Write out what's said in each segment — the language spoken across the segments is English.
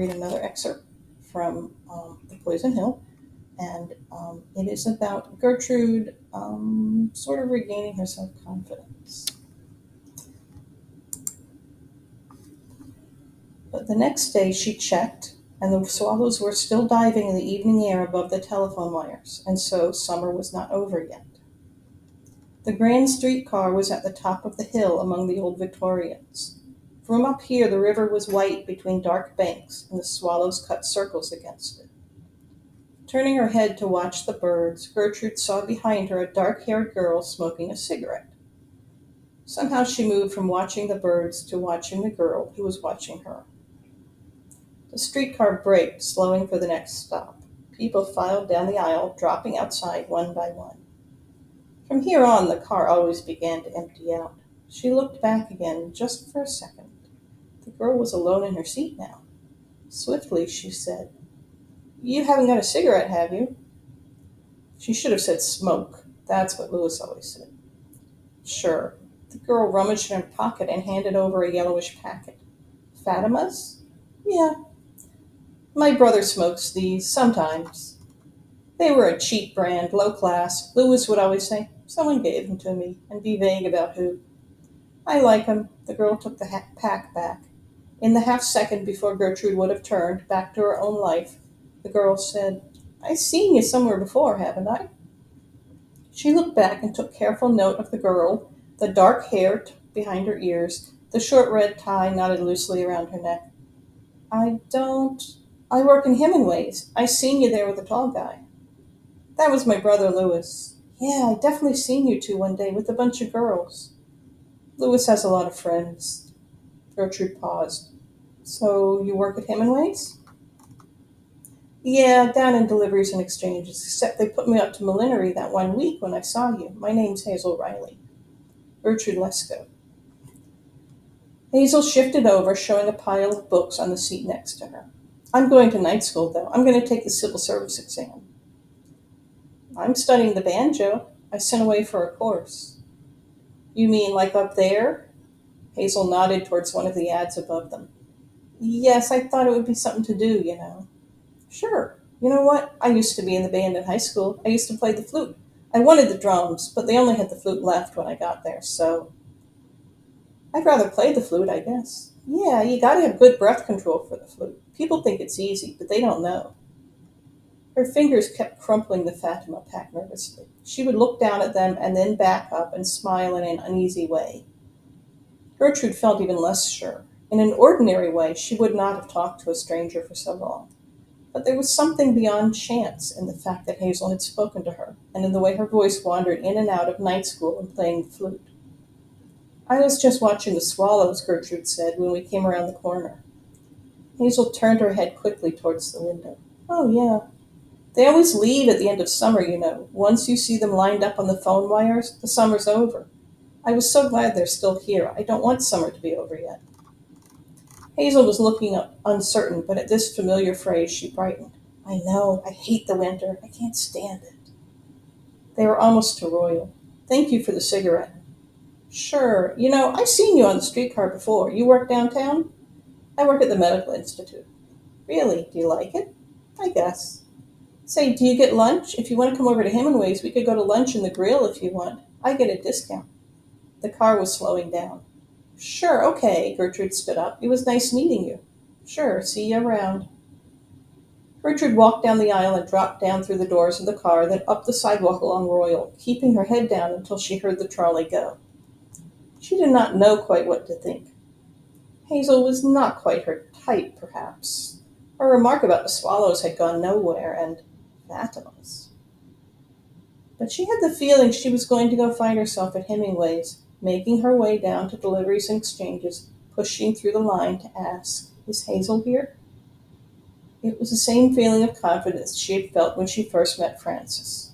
read another excerpt from The Poison Hill, and it is about Gertrude sort of regaining her self confidence. But the next day she checked, and the swallows were still diving in the evening air above the telephone wires, and so summer was not over yet. The grand streetcar was at the top of the hill among the old Victorians. From up here the river was white between dark banks, and the swallows cut circles against it. Turning her head to watch the birds, Gertrude saw behind her a dark-haired girl smoking a cigarette. Somehow she moved from watching the birds to watching the girl who was watching her. The streetcar braked, slowing for the next stop. People filed down the aisle, dropping outside one by one. From here on, the car always began to empty out. She looked back again just for a second. The girl was alone in her seat now. Swiftly, she said, "You haven't got a cigarette, have you?" She should have said smoke. That's what Louis always said. Sure. The girl rummaged in her pocket and handed over a yellowish packet. Fatimas? Yeah. My brother smokes these, sometimes. They were a cheap brand, low class. Louis would always say, "Someone gave them to me," and be vague about who. "I like 'em." The girl took the pack back. In the half-second before Gertrude would have turned back to her own life, the girl said, "I've seen you somewhere before, haven't I?" She looked back and took careful note of the girl, the dark hair behind her ears, the short red tie knotted loosely around her neck. "I don't... I work in Hemingway's. I seen you there with the tall guy." "That was my brother Louis." "Yeah, I definitely seen you two one day with a bunch of girls." "Louis has a lot of friends." Gertrude paused. "So you work at Hemingway's?" "Yeah, down in deliveries and exchanges, except they put me up to millinery that one week when I saw you. My name's Hazel Riley." Gertrude Lesko. Hazel shifted over, showing a pile of books on the seat next to her. "I'm going to night school, though. I'm going to take the civil service exam." "I'm studying the banjo. I sent away for a course." "You mean like up there?" Hazel nodded towards one of the ads above them. "Yes, I thought it would be something to do, you know." "Sure. You know what? I used to be in the band in high school. I used to play the flute. I wanted the drums, but they only had the flute left when I got there, so I'd rather play the flute, I guess." "Yeah, you gotta have good breath control for the flute. People think it's easy, but they don't know." Her fingers kept crumpling the Fatima pack nervously. She would look down at them and then back up and smile in an uneasy way. Gertrude felt even less sure. In an ordinary way, she would not have talked to a stranger for so long. But there was something beyond chance in the fact that Hazel had spoken to her, and in the way her voice wandered in and out of night school and playing the flute. "I was just watching the swallows," Gertrude said, when we came around the corner. Hazel turned her head quickly towards the window. "Oh, yeah. They always leave at the end of summer, you know. Once you see them lined up on the phone wires, the summer's over. I was so glad they're still here. I don't want summer to be over yet." Hazel was looking up uncertain, but at this familiar phrase she brightened. "I know. I hate the winter. I can't stand it." They were almost to Royal. "Thank you for the cigarette." "Sure. You know, I've seen you on the streetcar before. You work downtown?" "I work at the Medical Institute." "Really? Do you like it?" "I guess." "Say, do you get lunch? If you want to come over to Hemingway's, we could go to lunch in the grill if you want. I get a discount." The car was slowing down. "Sure, okay." Gertrude stood up. "It was nice meeting you." "Sure, see you around." Gertrude walked down the aisle and dropped down through the doors of the car, then up the sidewalk along Royal, keeping her head down until she heard the trolley go. She did not know quite what to think. Hazel was not quite her type, perhaps. Her remark about the swallows had gone nowhere, and Fatimas. But she had the feeling she was going to go find herself at Hemingway's, making her way down to deliveries and exchanges, pushing through the line to ask, "Is Hazel here?" It was the same feeling of confidence she had felt when she first met Francis.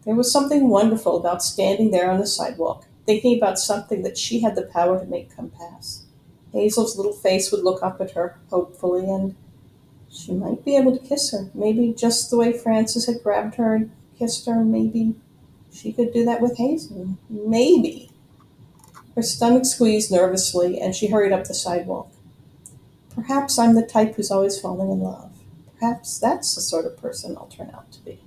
There was something wonderful about standing there on the sidewalk, thinking about something that she had the power to make come pass. Hazel's little face would look up at her, hopefully, and she might be able to kiss her. Maybe just the way Francis had grabbed her and kissed her, maybe she could do that with Hazel. Maybe. Her stomach squeezed nervously, and she hurried up the sidewalk. Perhaps I'm the type who's always falling in love. Perhaps that's the sort of person I'll turn out to be.